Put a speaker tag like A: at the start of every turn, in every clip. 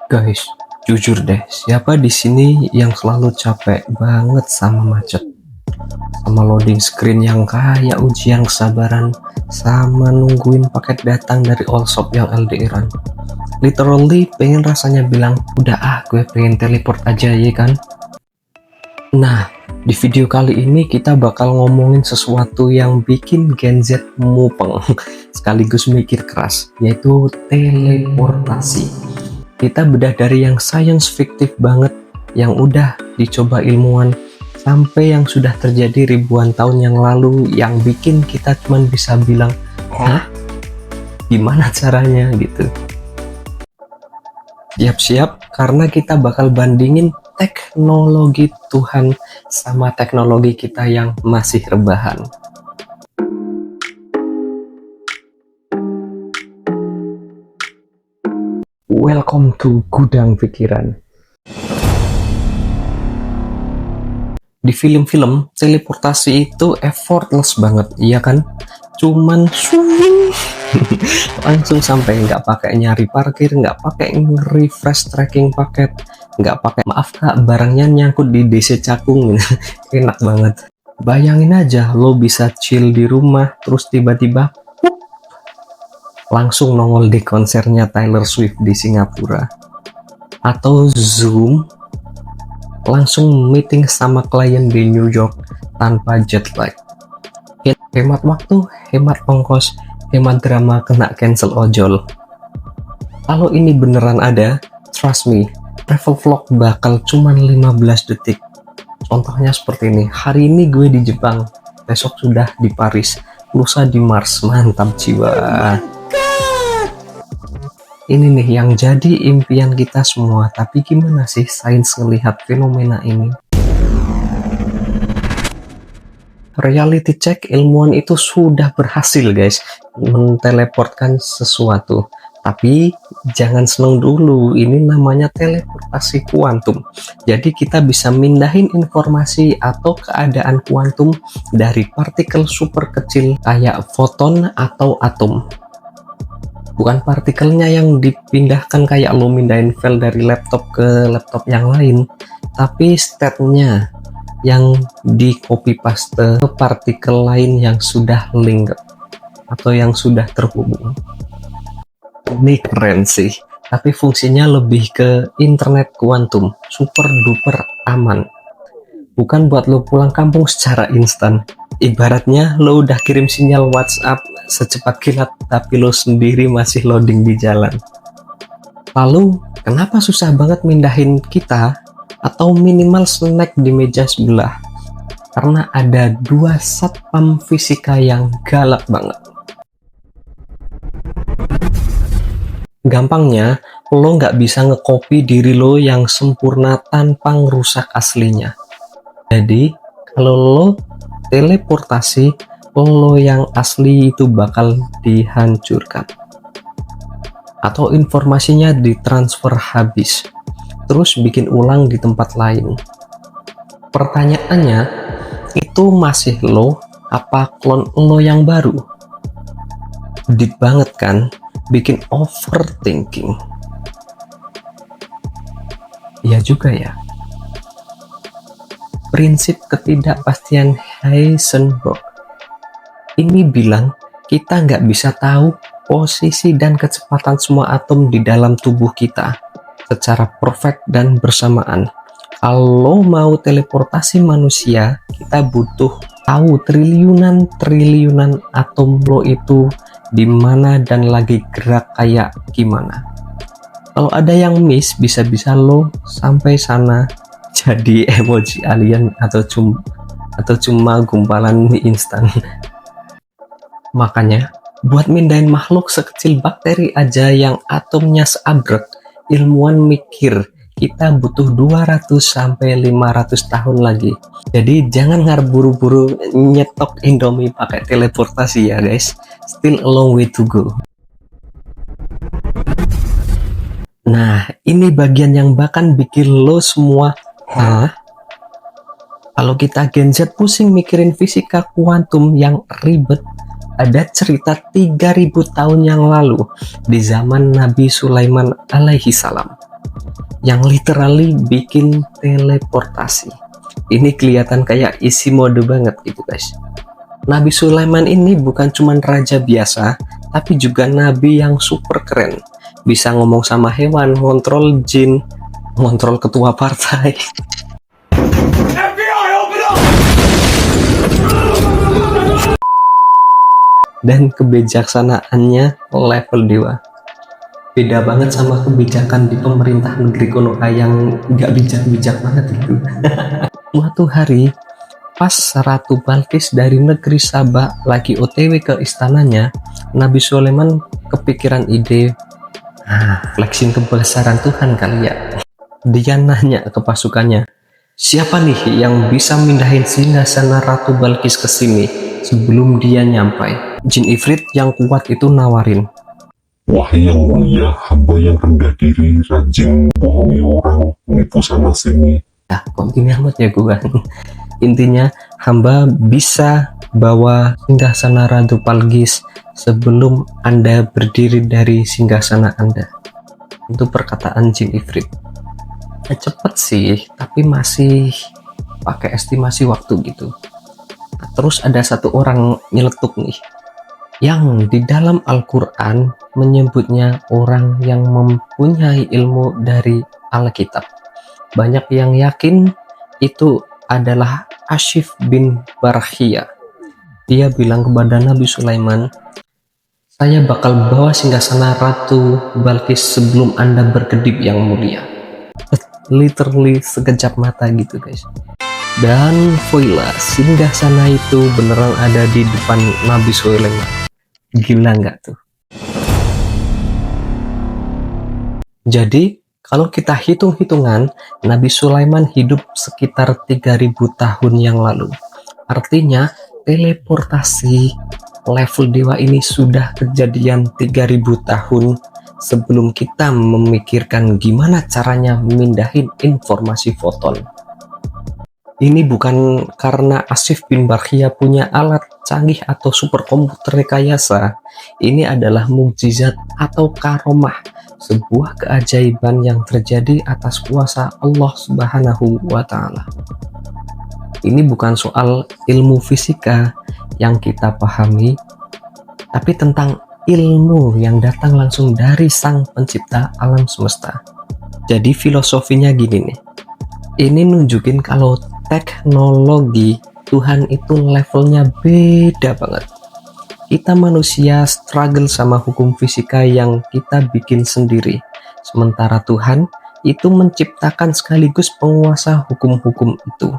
A: Guys, jujur deh, siapa di sini yang selalu capek banget sama macet? Sama loading screen yang kayak ujian kesabaran, sama nungguin paket datang dari all shop yang LDRan. Literally pengen rasanya bilang, udah gue pengen teleport aja ya kan? Nah, di video kali ini kita bakal ngomongin sesuatu yang bikin Gen Z mupeng, sekaligus mikir keras, yaitu teleportasi. Kita bedah dari yang science fiktif banget, yang udah dicoba ilmuwan, sampai yang sudah terjadi ribuan tahun yang lalu, yang bikin kita cuman bisa bilang, hah? Gimana caranya gitu? Siap-siap, karena kita bakal bandingin teknologi Tuhan sama teknologi kita yang masih rebahan. Welcome to Gudang Pikiran. Di film-film, teleportasi itu effortless banget, iya kan? Cuman langsung sampai, nggak pakai nyari parkir, nggak pakai refresh tracking paket, nggak pakai maaf kak barangnya nyangkut di DC cakung. Enak banget. Bayangin aja lo bisa chill di rumah terus tiba-tiba langsung nongol di konsernya Taylor Swift di Singapura, atau Zoom langsung meeting sama klien di New York tanpa jet lag. Hemat waktu, hemat ongkos, hemat drama kena cancel ojol. Kalau ini beneran ada, trust me, travel vlog bakal cuman 15 detik. Contohnya seperti ini, hari ini gue di Jepang, besok sudah di Paris, lusa di Mars, mantap jiwa. Ini nih yang jadi impian kita semua, tapi gimana sih sains ngelihat fenomena ini? Reality check, ilmuwan itu sudah berhasil guys menteleportkan sesuatu, tapi jangan seneng dulu, ini namanya teleportasi kuantum. Jadi kita bisa mindahin informasi atau keadaan kuantum dari partikel super kecil kayak foton atau atom. Bukan partikelnya yang dipindahkan kayak lo mindahin file dari laptop ke laptop yang lain, tapi state-nya yang di copy paste ke partikel lain yang sudah link atau yang sudah terhubung. Ini keren sih, tapi fungsinya lebih ke internet kuantum, super duper aman. Bukan buat lo pulang kampung secara instan. Ibaratnya lo udah kirim sinyal WhatsApp secepat kilat, tapi lo sendiri masih loading di jalan. Lalu, kenapa susah banget mindahin kita atau minimal snack di meja sebelah? Karena ada dua satpam fisika yang galak banget. Gampangnya, lo nggak bisa nge-copy diri lo yang sempurna tanpa ngerusak aslinya. Jadi, kalau lo teleportasi, lo yang asli itu bakal dihancurkan. Atau informasinya ditransfer habis, terus bikin ulang di tempat lain. Pertanyaannya, itu masih lo apa klon lo yang baru? Deep banget kan? Bikin overthinking. Iya juga ya. Prinsip ketidakpastian Heisenberg ini bilang kita nggak bisa tahu posisi dan kecepatan semua atom di dalam tubuh kita secara perfect dan bersamaan. Kalau mau teleportasi manusia, kita butuh tahu triliunan atom lo itu di mana dan lagi gerak kayak gimana. Kalau ada yang miss, bisa-bisa lo sampai sana jadi emoji alien atau cuma gumpalan mie instan. Makanya, buat mindahin makhluk sekecil bakteri aja yang atomnya seabrek, ilmuwan mikir kita butuh 200-500 tahun lagi. Jadi jangan buru-buru nyetok Indomie pakai teleportasi ya guys. Still a long way to go. Nah, ini bagian yang bahkan bikin lo semua kalau kita Gen Z pusing mikirin fisika kuantum yang ribet, ada cerita 3000 tahun yang lalu di zaman Nabi Sulaiman alaihi salam. yang literally bikin teleportasi. Ini kelihatan kayak isi mode banget gitu guys. Nabi Sulaiman ini bukan cuma raja biasa, tapi juga nabi yang super keren. Bisa ngomong sama hewan, ngontrol jin, ngontrol ketua partai. FBI, open up! Dan kebijaksanaannya level dewa. Beda banget sama kebijakan di pemerintah negeri Konoha yang nggak bijak-bijak banget itu. Suatu hari, pas Ratu Balkis dari negeri Sabah lagi OTW ke istananya, Nabi Sulaiman kepikiran ide, flexing kebesaran Tuhan kali ya. Dia nanya ke pasukannya, siapa nih yang bisa mindahin singgasana Ratu Balkis ke sini sebelum dia nyampai? Jin Ifrit yang kuat itu nawarin,
B: wahai yang mulia, hamba yang rendah diri, rajin bohongi orang, menipu sana sini.
A: Ya, kontinu amat ya gua. Intinya, hamba bisa bawa singgasana Ratu Balkis sebelum Anda berdiri dari singgasana Anda. Itu perkataan Jin Ifrit. Cepet sih, tapi masih pakai estimasi waktu gitu. Nah, terus ada satu orang nyeletuk nih, yang di dalam Al-Quran menyebutnya orang yang mempunyai ilmu dari Alkitab. Banyak yang yakin itu adalah Ashif bin Barkhia. Dia bilang kepada Nabi Sulaiman, saya bakal bawa singgasana Ratu Balkis sebelum Anda berkedip yang mulia. Literally sekejap mata gitu guys. Dan voila, singgasana itu beneran ada di depan Nabi Sulaiman. Gila nggak tuh? Jadi kalau kita hitung-hitungan, Nabi Sulaiman hidup sekitar 3000 tahun yang lalu. Artinya teleportasi level dewa ini sudah kejadian 3000 tahun sebelum kita memikirkan gimana caranya memindahin informasi foton. Ini bukan karena Ashif bin Barkhia punya alat canggih atau superkomputer rekayasa. Ini adalah mukjizat atau karomah, sebuah keajaiban yang terjadi atas kuasa Allah Subhanahu wa Ta'ala. Ini bukan soal ilmu fisika yang kita pahami, tapi tentang ilmu yang datang langsung dari Sang Pencipta alam semesta. Jadi filosofinya gini nih, ini nunjukin kalau teknologi Tuhan itu levelnya beda banget. Kita manusia struggle sama hukum fisika yang kita bikin sendiri, sementara Tuhan itu menciptakan sekaligus penguasa hukum-hukum itu.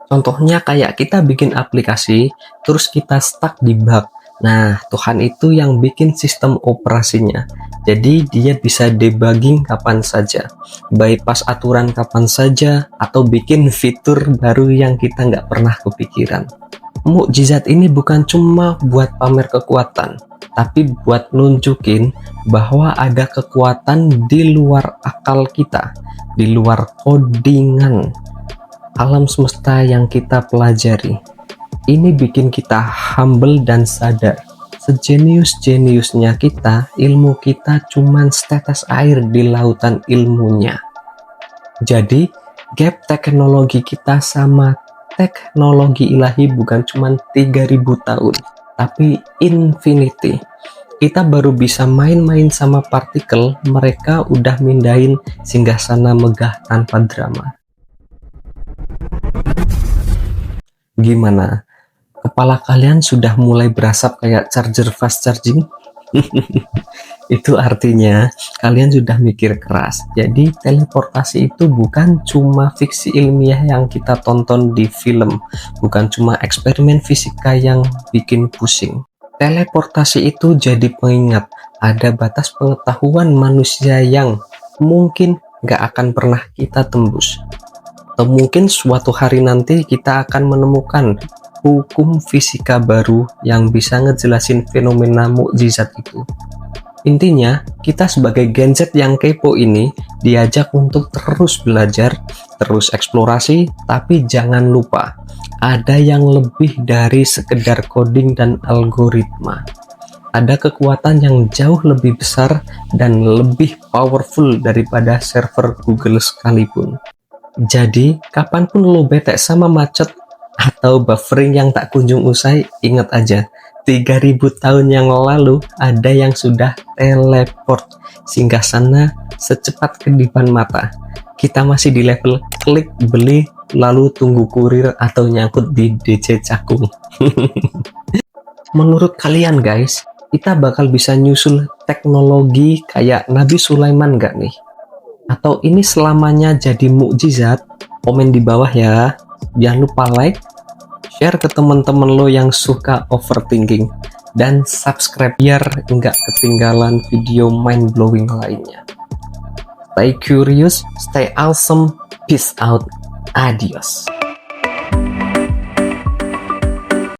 A: Contohnya kayak kita bikin aplikasi, terus kita stuck di bug. Nah, Tuhan itu yang bikin sistem operasinya. Jadi dia bisa debugging kapan saja, bypass aturan kapan saja, atau bikin fitur baru yang kita nggak pernah kepikiran. Mukjizat ini bukan cuma buat pamer kekuatan, tapi buat nunjukin bahwa ada kekuatan di luar akal kita, di luar codingan alam semesta yang kita pelajari. Ini bikin kita humble dan sadar, sejenius-jeniusnya kita, ilmu kita cuman setetes air di lautan ilmunya. Jadi, gap teknologi kita sama teknologi ilahi bukan cuma 3000 tahun, tapi infinity. Kita baru bisa main-main sama partikel, mereka udah mindahin singgasana megah tanpa drama. Gimana? Kepala kalian sudah mulai berasap kayak charger fast charging? Itu artinya kalian sudah mikir keras. Jadi teleportasi itu bukan cuma fiksi ilmiah yang kita tonton di film, bukan cuma eksperimen fisika yang bikin pusing. Teleportasi itu jadi pengingat ada batas pengetahuan manusia yang mungkin gak akan pernah kita tembus. Atau mungkin suatu hari nanti kita akan menemukan hukum fisika baru yang bisa ngejelasin fenomena mukjizat itu. Intinya, kita sebagai Gen Z yang kepo ini diajak untuk terus belajar, terus eksplorasi, tapi jangan lupa, ada yang lebih dari sekedar coding dan algoritma. ada kekuatan yang jauh lebih besar dan lebih powerful daripada server Google sekalipun. Jadi, kapanpun lo bete sama macet atau buffering yang tak kunjung usai, ingat aja, 3000 tahun yang lalu ada yang sudah teleport singgah sana secepat kedipan mata. Kita masih di level klik beli lalu tunggu kurir atau nyangkut di DC Cakung. Menurut kalian guys, kita bakal bisa nyusul teknologi kayak Nabi Sulaiman gak nih? Atau ini selamanya jadi mukjizat? Komen di bawah ya. Jangan lupa like, share ke teman-teman lo yang suka overthinking, dan subscribe biar nggak ketinggalan video mind-blowing lainnya. Stay curious, stay awesome, peace out, adios.